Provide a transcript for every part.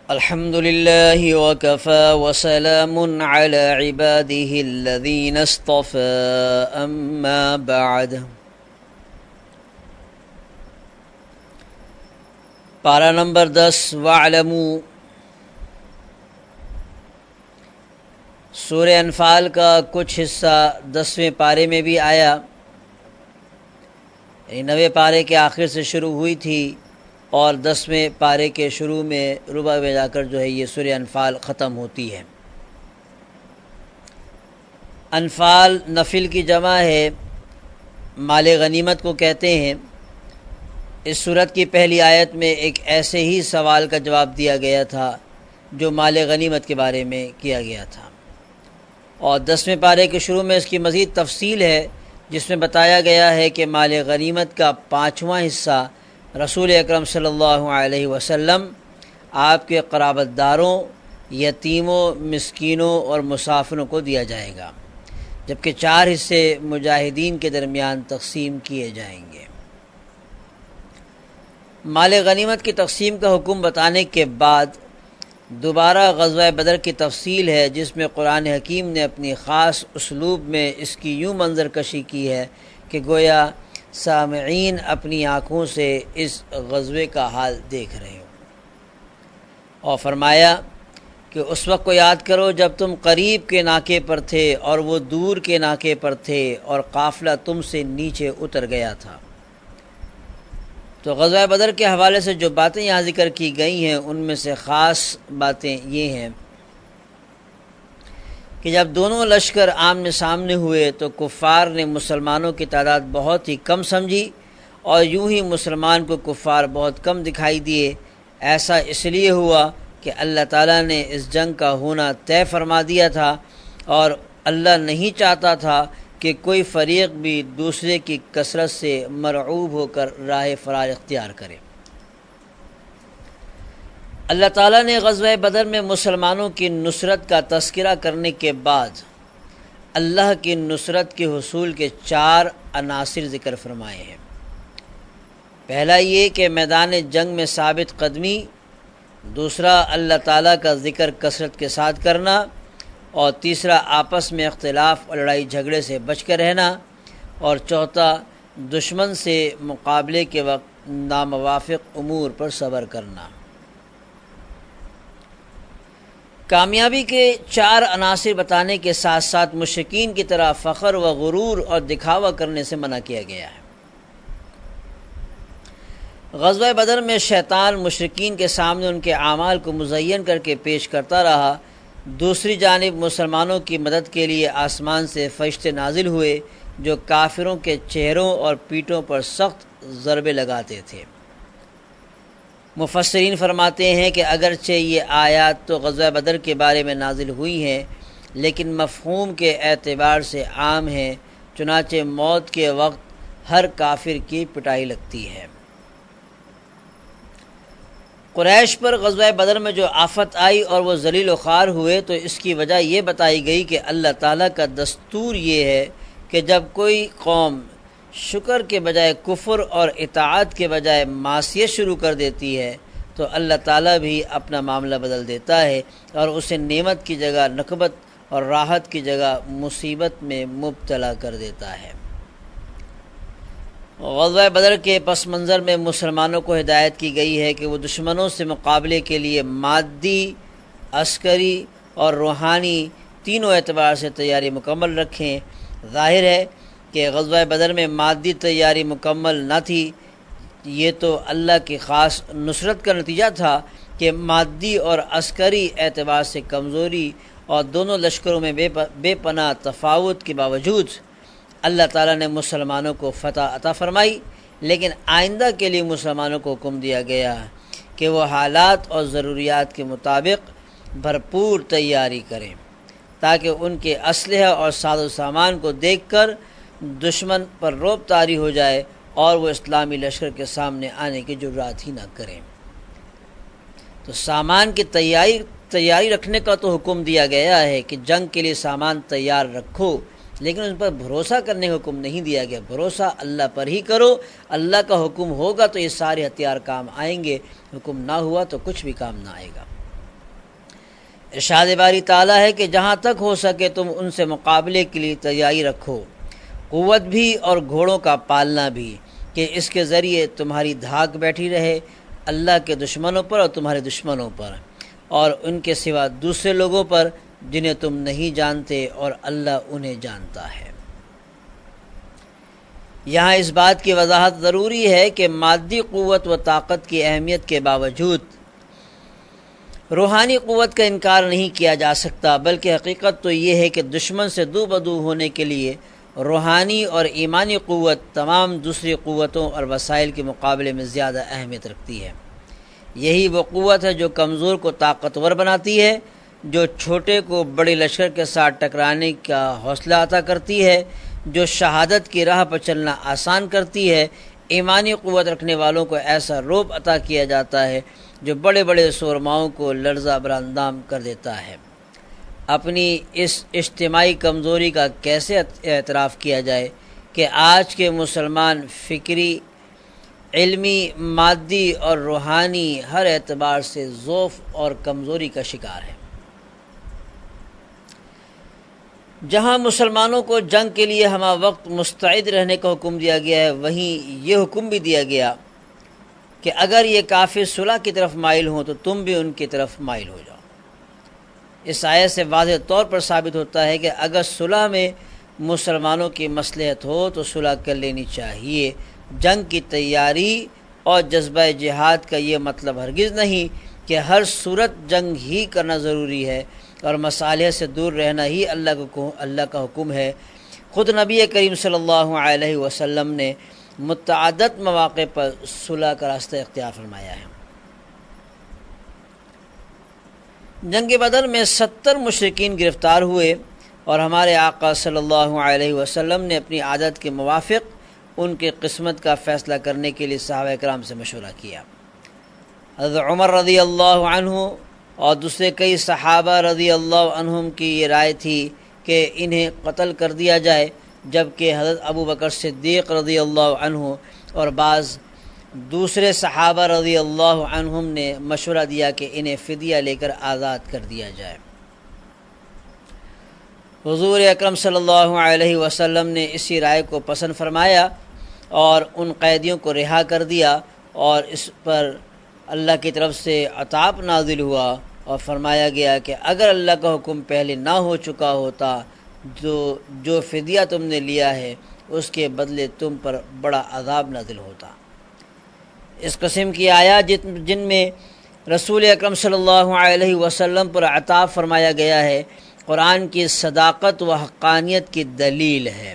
الحمد لله وكفى وسلام على عباده الذين اصطفى أما بعد پارہ نمبر 10 وَاعْلَمُوا سورہ انفال کا کچھ حصہ 10ویں پارے میں بھی آیا، یعنی 9ویں پارے کے آخر سے شروع ہوئی تھی اور 10ویں پارے کے شروع میں ربع میں جا کر جو ہے یہ سورہ انفال ختم ہوتی ہے۔ انفال نفل کی جمع ہے، مال غنیمت کو کہتے ہیں۔ اس سورت کی پہلی آیت میں ایک ایسے ہی سوال کا جواب دیا گیا تھا جو مال غنیمت کے بارے میں کیا گیا تھا، اور 10ویں پارے کے شروع میں اس کی مزید تفصیل ہے جس میں بتایا گیا ہے کہ مال غنیمت کا 5واں حصہ رسول اکرم صلی اللہ علیہ وسلم آپ کے قرابت داروں، یتیموں، مسکینوں اور مسافروں کو دیا جائے گا، جبکہ 4 حصے مجاہدین کے درمیان تقسیم کیے جائیں گے۔ مال غنیمت کی تقسیم کا حکم بتانے کے بعد دوبارہ غزوہ بدر کی تفصیل ہے، جس میں قرآن حکیم نے اپنی خاص اسلوب میں اس کی یوں منظر کشی کی ہے کہ گویا سامعین اپنی آنکھوں سے اس غزوے کا حال دیکھ رہے ہوں، اور فرمایا کہ اس وقت کو یاد کرو جب تم قریب کے ناکے پر تھے اور وہ دور کے ناکے پر تھے اور قافلہ تم سے نیچے اتر گیا تھا۔ تو غزوہ بدر کے حوالے سے جو باتیں یہاں ذکر کی گئی ہیں ان میں سے خاص باتیں یہ ہیں کہ جب دونوں لشکر آمنے سامنے ہوئے تو کفار نے مسلمانوں کی تعداد بہت ہی کم سمجھی، اور یوں ہی مسلمان کو کفار بہت کم دکھائی دیے۔ ایسا اس لیے ہوا کہ اللہ تعالیٰ نے اس جنگ کا ہونا طے فرما دیا تھا، اور اللہ نہیں چاہتا تھا کہ کوئی فریق بھی دوسرے کی کثرت سے مرعوب ہو کر راہ فرار اختیار کرے۔ اللہ تعالیٰ نے غزوہ بدر میں مسلمانوں کی نصرت کا تذکرہ کرنے کے بعد اللہ کی نصرت کے حصول کے 4 عناصر ذکر فرمائے ہیں۔ پہلا یہ کہ میدان جنگ میں ثابت قدمی، دوسرا اللہ تعالیٰ کا ذکر کثرت کے ساتھ کرنا، اور تیسرا آپس میں اختلاف اور لڑائی جھگڑے سے بچ کر رہنا، اور چوتھا دشمن سے مقابلے کے وقت ناموافق امور پر صبر کرنا۔ کامیابی کے 4 عناصر بتانے کے ساتھ ساتھ مشرکین کی طرح فخر و غرور اور دکھاوا کرنے سے منع کیا گیا ہے۔ غزوہ بدر میں شیطان مشرکین کے سامنے ان کے اعمال کو مزین کر کے پیش کرتا رہا، دوسری جانب مسلمانوں کی مدد کے لیے آسمان سے فرشتے نازل ہوئے جو کافروں کے چہروں اور پیٹھوں پر سخت ضربے لگاتے تھے۔ مفسرین فرماتے ہیں کہ اگرچہ یہ آیات تو غزوہ بدر کے بارے میں نازل ہوئی ہیں لیکن مفہوم کے اعتبار سے عام ہیں، چنانچہ موت کے وقت ہر کافر کی پٹائی لگتی ہے۔ قریش پر غزوہ بدر میں جو آفت آئی اور وہ ذلیل و خوار ہوئے تو اس کی وجہ یہ بتائی گئی کہ اللہ تعالیٰ کا دستور یہ ہے کہ جب کوئی قوم شکر کے بجائے کفر اور اطاعت کے بجائے معصیت شروع کر دیتی ہے تو اللہ تعالیٰ بھی اپنا معاملہ بدل دیتا ہے اور اسے نعمت کی جگہ نقمت اور راحت کی جگہ مصیبت میں مبتلا کر دیتا ہے۔ غزوہ بدر کے پس منظر میں مسلمانوں کو ہدایت کی گئی ہے کہ وہ دشمنوں سے مقابلے کے لیے مادی، عسکری اور روحانی تینوں اعتبار سے تیاری مکمل رکھیں۔ ظاہر ہے کہ غزوہ بدر میں مادی تیاری مکمل نہ تھی، یہ تو اللہ کی خاص نصرت کا نتیجہ تھا کہ مادی اور عسکری اعتبار سے کمزوری اور دونوں لشکروں میں بے پناہ تفاوت کے باوجود اللہ تعالیٰ نے مسلمانوں کو فتح عطا فرمائی، لیکن آئندہ کے لیے مسلمانوں کو حکم دیا گیا کہ وہ حالات اور ضروریات کے مطابق بھرپور تیاری کریں تاکہ ان کے اسلحہ اور ساز و سامان کو دیکھ کر دشمن پر رعب طاری ہو جائے اور وہ اسلامی لشکر کے سامنے آنے کی جرات ہی نہ کریں۔ تو سامان کی تیاری رکھنے کا تو حکم دیا گیا ہے کہ جنگ کے لیے سامان تیار رکھو، لیکن ان پر بھروسہ کرنے کا حکم نہیں دیا گیا۔ بھروسہ اللہ پر ہی کرو، اللہ کا حکم ہوگا تو یہ سارے ہتھیار کام آئیں گے، حکم نہ ہوا تو کچھ بھی کام نہ آئے گا۔ ارشاد باری تعالیٰ ہے کہ جہاں تک ہو سکے تم ان سے مقابلے کے لیے تیاری رکھو، قوت بھی اور گھوڑوں کا پالنا بھی، کہ اس کے ذریعے تمہاری دھاک بیٹھی رہے اللہ کے دشمنوں پر اور تمہارے دشمنوں پر، اور ان کے سوا دوسرے لوگوں پر جنہیں تم نہیں جانتے، اور اللہ انہیں جانتا ہے۔ یہاں اس بات کی وضاحت ضروری ہے کہ مادی قوت و طاقت کی اہمیت کے باوجود روحانی قوت کا انکار نہیں کیا جا سکتا، بلکہ حقیقت تو یہ ہے کہ دشمن سے دو بدو ہونے کے لیے روحانی اور ایمانی قوت تمام دوسری قوتوں اور وسائل کے مقابلے میں زیادہ اہمیت رکھتی ہے۔ یہی وہ قوت ہے جو کمزور کو طاقتور بناتی ہے، جو چھوٹے کو بڑے لشکر کے ساتھ ٹکرانے کا حوصلہ عطا کرتی ہے، جو شہادت کی راہ پر چلنا آسان کرتی ہے۔ ایمانی قوت رکھنے والوں کو ایسا رعب عطا کیا جاتا ہے جو بڑے بڑے سورماؤں کو لرزہ براندام کر دیتا ہے۔ اپنی اس اجتماعی کمزوری کا کیسے اعتراف کیا جائے کہ آج کے مسلمان فکری، علمی، مادی اور روحانی ہر اعتبار سے ضعف اور کمزوری کا شکار ہے۔ جہاں مسلمانوں کو جنگ کے لیے ہمہ وقت مستعد رہنے کا حکم دیا گیا ہے، وہیں یہ حکم بھی دیا گیا کہ اگر یہ کافر صلح کی طرف مائل ہوں تو تم بھی ان کی طرف مائل ہو جاؤ۔ اس آیت سے واضح طور پر ثابت ہوتا ہے کہ اگر صلح میں مسلمانوں کی مصلحت ہو تو صلح کر لینی چاہیے۔ جنگ کی تیاری اور جذبہ جہاد کا یہ مطلب ہرگز نہیں کہ ہر صورت جنگ ہی کرنا ضروری ہے اور مصالح سے دور رہنا ہی اللہ کا حکم ہے۔ خود نبی کریم صلی اللہ علیہ وسلم نے متعدد مواقع پر صلح کا راستہ اختیار فرمایا ہے۔ جنگ بدر میں 70 مشرکین گرفتار ہوئے اور ہمارے آقا صلی اللہ علیہ وسلم نے اپنی عادت کے موافق ان کی قسمت کا فیصلہ کرنے کے لیے صحابہ کرام سے مشورہ کیا۔ حضرت عمر رضی اللہ عنہ اور دوسرے کئی صحابہ رضی اللہ عنہم کی یہ رائے تھی کہ انہیں قتل کر دیا جائے، جبکہ حضرت ابو بکر صدیق رضی اللہ عنہ اور بعض دوسرے صحابہ رضی اللہ عنہم نے مشورہ دیا کہ انہیں فدیہ لے کر آزاد کر دیا جائے۔ حضور اکرم صلی اللہ علیہ وسلم نے اسی رائے کو پسند فرمایا اور ان قیدیوں کو رہا کر دیا، اور اس پر اللہ کی طرف سے عتاب نازل ہوا اور فرمایا گیا کہ اگر اللہ کا حکم پہلے نہ ہو چکا ہوتا جو فدیہ تم نے لیا ہے اس کے بدلے تم پر بڑا عذاب نازل ہوتا۔ اس قسم کی آیات جن میں رسول اکرم صلی اللہ علیہ وسلم پر عتاب فرمایا گیا ہے، قرآن کی صداقت و حقانیت کی دلیل ہے۔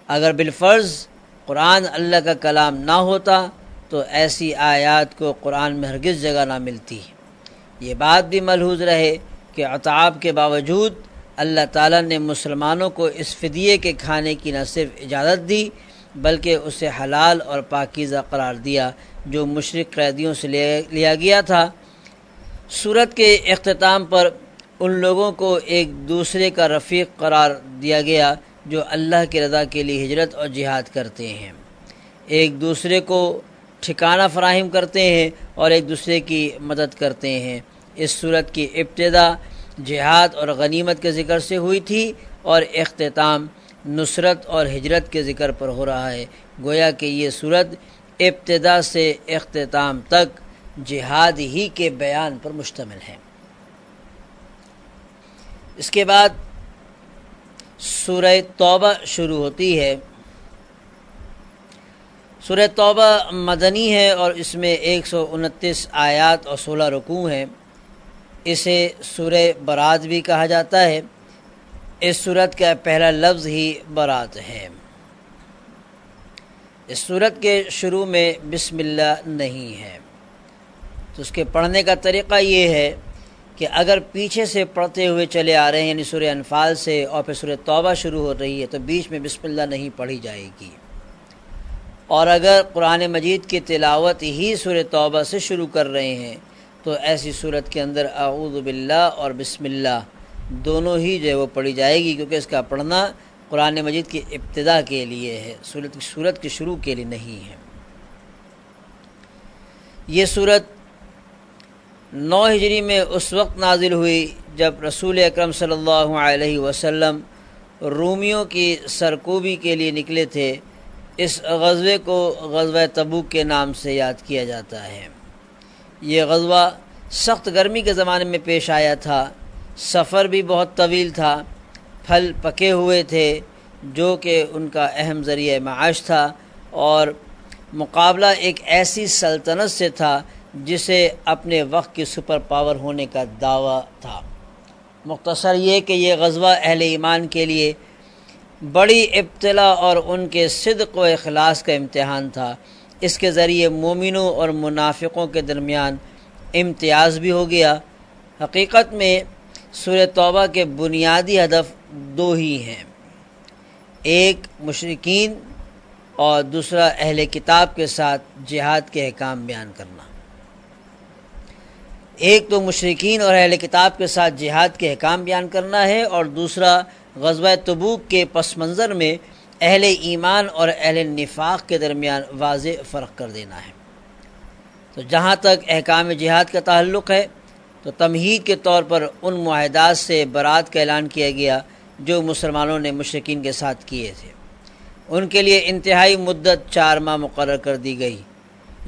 اگر بالفرض قرآن اللہ کا کلام نہ ہوتا تو ایسی آیات کو قرآن میں ہرگز جگہ نہ ملتی۔ یہ بات بھی ملحوظ رہے کہ عتاب کے باوجود اللہ تعالیٰ نے مسلمانوں کو اس فدیے کے کھانے کی نہ صرف اجازت دی بلکہ اسے حلال اور پاکیزہ قرار دیا جو مشرک قیدیوں سے لیا گیا تھا۔ سورت کے اختتام پر ان لوگوں کو ایک دوسرے کا رفیق قرار دیا گیا جو اللہ کی رضا کے لیے ہجرت اور جہاد کرتے ہیں، ایک دوسرے کو ٹھکانہ فراہم کرتے ہیں اور ایک دوسرے کی مدد کرتے ہیں۔ اس سورت کی ابتدا جہاد اور غنیمت کے ذکر سے ہوئی تھی اور اختتام نصرت اور ہجرت کے ذکر پر ہو رہا ہے، گویا کہ یہ سورت ابتدا سے اختتام تک جہاد ہی کے بیان پر مشتمل ہے۔ اس کے بعد سورہ توبہ شروع ہوتی ہے۔ سورہ توبہ مدنی ہے اور اس میں 129 آیات اور 16 رکوع ہیں۔ اسے سورہ برات بھی کہا جاتا ہے۔ اس سورت کا پہلا لفظ ہی برات ہے۔ اس سورت کے شروع میں بسم اللہ نہیں ہے، تو اس کے پڑھنے کا طریقہ یہ ہے کہ اگر پیچھے سے پڑھتے ہوئے چلے آ رہے ہیں یعنی سورہ انفال سے اور پھر سورہ توبہ شروع ہو رہی ہے تو بیچ میں بسم اللہ نہیں پڑھی جائے گی، اور اگر قرآن مجید کی تلاوت ہی سورہ توبہ سے شروع کر رہے ہیں تو ایسی صورت کے اندر اعوذ باللہ اور بسم اللہ دونوں ہی جو ہے وہ پڑھی جائے گی، کیونکہ اس کا پڑھنا قرآن مجید کی ابتدا کے لیے ہے، سورت کے شروع کے لیے نہیں ہے۔ یہ سورت 9 ہجری میں اس وقت نازل ہوئی جب رسول اکرم صلی اللہ علیہ وسلم رومیوں کی سرکوبی کے لیے نکلے تھے۔ اس غزوے کو غزوہ تبوک کے نام سے یاد کیا جاتا ہے۔ یہ غزوہ سخت گرمی کے زمانے میں پیش آیا تھا، سفر بھی بہت طویل تھا، پھل پکے ہوئے تھے جو کہ ان کا اہم ذریعہ معاش تھا، اور مقابلہ ایک ایسی سلطنت سے تھا جسے اپنے وقت کی سپر پاور ہونے کا دعویٰ تھا۔ مختصر یہ کہ یہ غزوہ اہل ایمان کے لیے بڑی ابتلا اور ان کے صدق و اخلاص کا امتحان تھا۔ اس کے ذریعے مومنوں اور منافقوں کے درمیان امتیاز بھی ہو گیا۔ حقیقت میں سورہ توبہ کے بنیادی ہدف 2 ہی ہیں، ایک مشرکین اور دوسرا اہل کتاب کے ساتھ جہاد کے احکام بیان کرنا۔ ایک تو مشرکین اور اہل کتاب کے ساتھ جہاد کے احکام بیان کرنا ہے، اور دوسرا غزوہ تبوک کے پس منظر میں اہل ایمان اور اہل نفاق کے درمیان واضح فرق کر دینا ہے۔ تو جہاں تک احکام جہاد کا تعلق ہے تو تمہید کے طور پر ان معاہدات سے برات کا اعلان کیا گیا جو مسلمانوں نے مشرکین کے ساتھ کیے تھے۔ ان کے لیے انتہائی مدت 4 ماہ مقرر کر دی گئی۔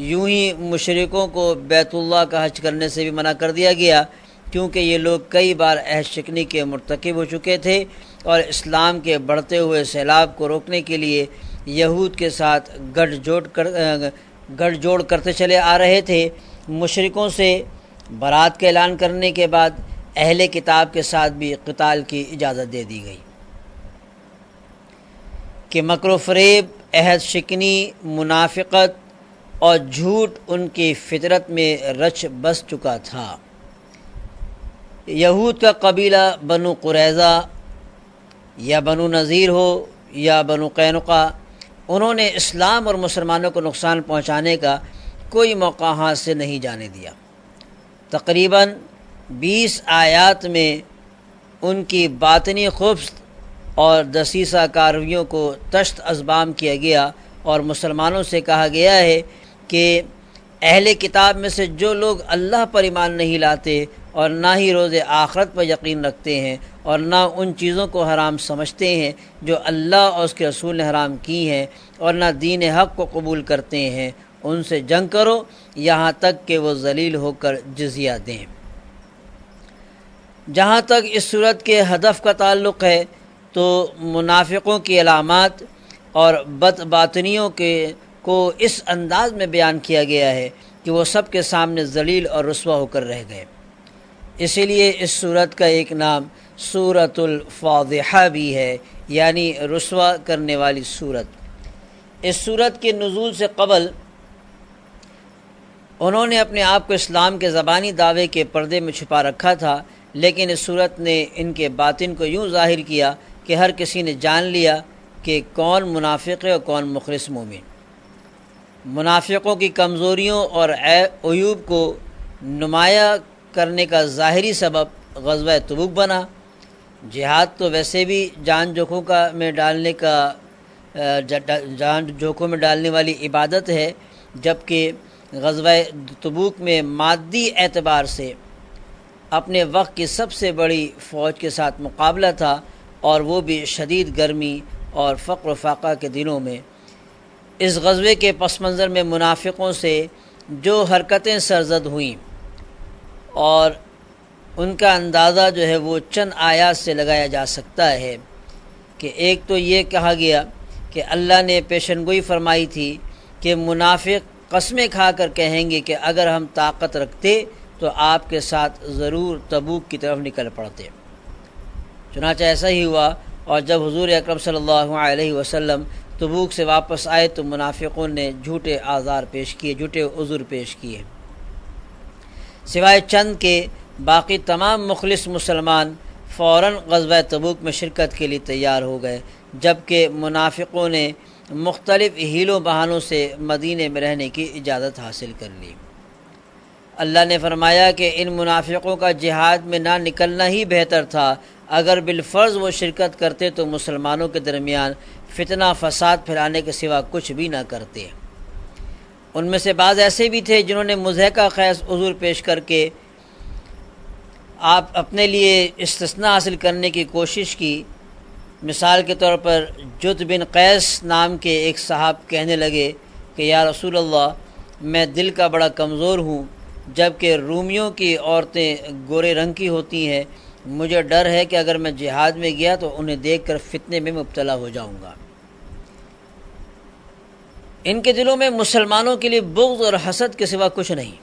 یوں ہی مشرکوں کو بیت اللہ کا حج کرنے سے بھی منع کر دیا گیا، کیونکہ یہ لوگ کئی بار عہد شکنی کے مرتکب ہو چکے تھے اور اسلام کے بڑھتے ہوئے سیلاب کو روکنے کے لیے یہود کے ساتھ گٹھ جوڑ کرتے چلے آ رہے تھے۔ مشرکوں سے برات کا اعلان کرنے کے بعد اہل کتاب کے ساتھ بھی قتال کی اجازت دے دی گئی کہ مکر و فریب، عہد شکنی، منافقت اور جھوٹ ان کی فطرت میں رچ بس چکا تھا۔ یہود کا قبیلہ بنو قریظہ یا بنو نذیر ہو یا بنو قینقاع، انہوں نے اسلام اور مسلمانوں کو نقصان پہنچانے کا کوئی موقع ہاتھ سے نہیں جانے دیا۔ تقریباً 20 آیات میں ان کی باطنی خبث اور دسیسہ کارویوں کو تشت اذبام کیا گیا، اور مسلمانوں سے کہا گیا ہے کہ اہل کتاب میں سے جو لوگ اللہ پر ایمان نہیں لاتے اور نہ ہی روز آخرت پر یقین رکھتے ہیں اور نہ ان چیزوں کو حرام سمجھتے ہیں جو اللہ اور اس کے رسول نے حرام کی ہیں اور نہ دین حق کو قبول کرتے ہیں، ان سے جنگ کرو یہاں تک کہ وہ ذلیل ہو کر جزیہ دیں۔ جہاں تک اس صورت کے ہدف کا تعلق ہے تو منافقوں کی علامات اور بد باطنیوں کو اس انداز میں بیان کیا گیا ہے کہ وہ سب کے سامنے ذلیل اور رسوا ہو کر رہ گئے۔ اسی لیے اس صورت کا ایک نام سورۃ الفاضحہ بھی ہے، یعنی رسوا کرنے والی صورت۔ اس صورت کے نزول سے قبل انہوں نے اپنے آپ کو اسلام کے زبانی دعوے کے پردے میں چھپا رکھا تھا، لیکن اس صورت نے ان کے باطن کو یوں ظاہر کیا کہ ہر کسی نے جان لیا کہ کون منافق ہے اور کون مخلص مومن۔ منافقوں کی کمزوریوں اور عیوب کو نمایاں کرنے کا ظاہری سبب غزوہ تبوک بنا۔ جہاد تو ویسے بھی جان جوکھوں میں ڈالنے والی عبادت ہے، جبکہ غزوہ تبوک میں مادی اعتبار سے اپنے وقت کی سب سے بڑی فوج کے ساتھ مقابلہ تھا، اور وہ بھی شدید گرمی اور فقر و فاقہ کے دنوں میں۔ اس غزوے کے پس منظر میں منافقوں سے جو حرکتیں سرزد ہوئیں اور ان کا اندازہ جو ہے وہ چند آیات سے لگایا جا سکتا ہے کہ ایک تو یہ کہا گیا کہ اللہ نے پیشن گوئی فرمائی تھی کہ منافق قسمیں کھا کر کہیں گے کہ اگر ہم طاقت رکھتے تو آپ کے ساتھ ضرور تبوک کی طرف نکل پڑتے۔ چنانچہ ایسا ہی ہوا، اور جب حضور اکرم صلی اللہ علیہ وسلم تبوک سے واپس آئے تو منافقوں نے جھوٹے اعذار پیش کیے، جھوٹے عذر پیش کیے۔ سوائے چند کے باقی تمام مخلص مسلمان فوراً غزوہ تبوک میں شرکت کے لیے تیار ہو گئے، جبکہ منافقوں نے مختلف ہیلوں بہانوں سے مدینے میں رہنے کی اجازت حاصل کر لی۔ اللہ نے فرمایا کہ ان منافقوں کا جہاد میں نہ نکلنا ہی بہتر تھا، اگر بالفرض وہ شرکت کرتے تو مسلمانوں کے درمیان فتنہ فساد پھیلانے کے سوا کچھ بھی نہ کرتے۔ ان میں سے بعض ایسے بھی تھے جنہوں نے مضحکہ خیز عذر پیش کر کے آپ اپنے لیے استثناء حاصل کرنے کی کوشش کی۔ مثال کے طور پر جد بن قیس نام کے ایک صاحب کہنے لگے کہ یا رسول اللہ، میں دل کا بڑا کمزور ہوں، جبکہ رومیوں کی عورتیں گورے رنگ کی ہوتی ہیں، مجھے ڈر ہے کہ اگر میں جہاد میں گیا تو انہیں دیکھ کر فتنے میں مبتلا ہو جاؤں گا۔ ان کے دلوں میں مسلمانوں کے لیے بغض اور حسد کے سوا کچھ نہیں۔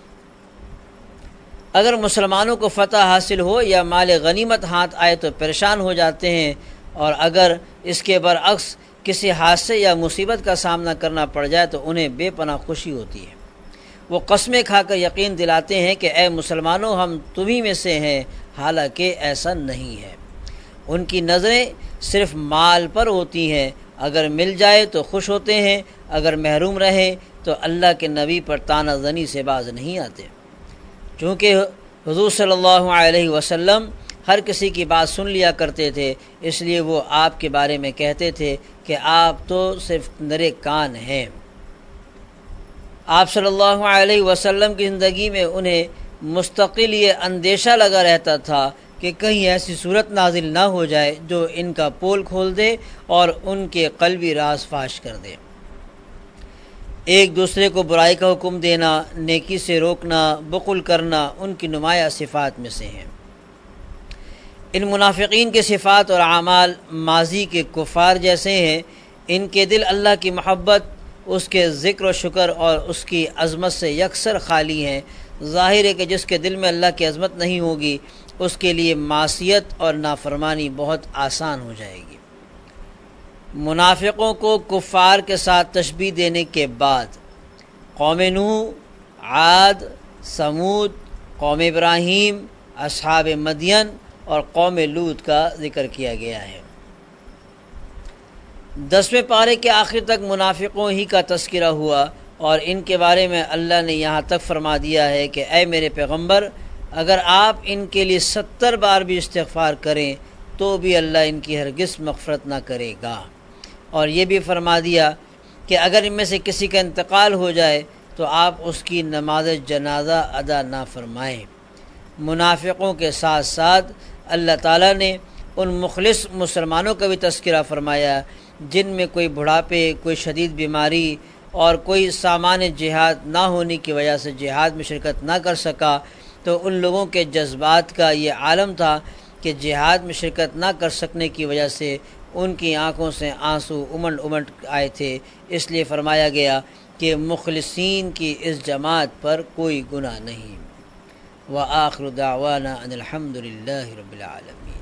اگر مسلمانوں کو فتح حاصل ہو یا مال غنیمت ہاتھ آئے تو پریشان ہو جاتے ہیں، اور اگر اس کے برعکس کسی حادثے یا مصیبت کا سامنا کرنا پڑ جائے تو انہیں بے پناہ خوشی ہوتی ہے۔ وہ قسمیں کھا کر یقین دلاتے ہیں کہ اے مسلمانوں، ہم تمہیں میں سے ہیں، حالانکہ ایسا نہیں ہے۔ ان کی نظریں صرف مال پر ہوتی ہیں، اگر مل جائے تو خوش ہوتے ہیں، اگر محروم رہے تو اللہ کے نبی پر طعنہ زنی سے باز نہیں آتے۔ چونکہ حضور صلی اللہ علیہ وسلم ہر کسی کی بات سن لیا کرتے تھے، اس لیے وہ آپ کے بارے میں کہتے تھے کہ آپ تو صرف نرے کان ہیں۔ آپ صلی اللہ علیہ وسلم کی زندگی میں انہیں مستقل یہ اندیشہ لگا رہتا تھا کہ کہیں ایسی صورت نازل نہ ہو جائے جو ان کا پول کھول دے اور ان کے قلبی راز فاش کر دے۔ ایک دوسرے کو برائی کا حکم دینا، نیکی سے روکنا، بخل کرنا ان کی نمایاں صفات میں سے ہیں۔ ان منافقین کے صفات اور اعمال ماضی کے کفار جیسے ہیں۔ ان کے دل اللہ کی محبت، اس کے ذکر و شکر اور اس کی عظمت سے یکسر خالی ہیں۔ ظاہر ہے کہ جس کے دل میں اللہ کی عظمت نہیں ہوگی، اس کے لیے معصیت اور نافرمانی بہت آسان ہو جائے گی۔ منافقوں کو کفار کے ساتھ تشبیہ دینے کے بعد قوم نوح، عاد، سمود، قوم ابراہیم، اصحاب مدین اور قوم لوط کا ذکر کیا گیا ہے۔ 10ویں پارے کے آخر تک منافقوں ہی کا تذکرہ ہوا، اور ان کے بارے میں اللہ نے یہاں تک فرما دیا ہے کہ اے میرے پیغمبر، اگر آپ ان کے لیے 70 بار بھی استغفار کریں تو بھی اللہ ان کی ہرگز مغفرت نہ کرے گا۔ اور یہ بھی فرما دیا کہ اگر ان میں سے کسی کا انتقال ہو جائے تو آپ اس کی نماز جنازہ ادا نہ فرمائیں۔ منافقوں کے ساتھ ساتھ اللہ تعالیٰ نے ان مخلص مسلمانوں کا بھی تذکرہ فرمایا جن میں کوئی بڑھاپے، کوئی شدید بیماری اور کوئی سامان جہاد نہ ہونے کی وجہ سے جہاد میں شرکت نہ کر سکا، تو ان لوگوں کے جذبات کا یہ عالم تھا کہ جہاد میں شرکت نہ کر سکنے کی وجہ سے ان کی آنکھوں سے آنسو امنڈ امنڈ آئے تھے۔ اس لیے فرمایا گیا کہ مخلصین کی اس جماعت پر کوئی گناہ نہیں۔ وآخر دعوانا ان الحمد للہ رب العالمین۔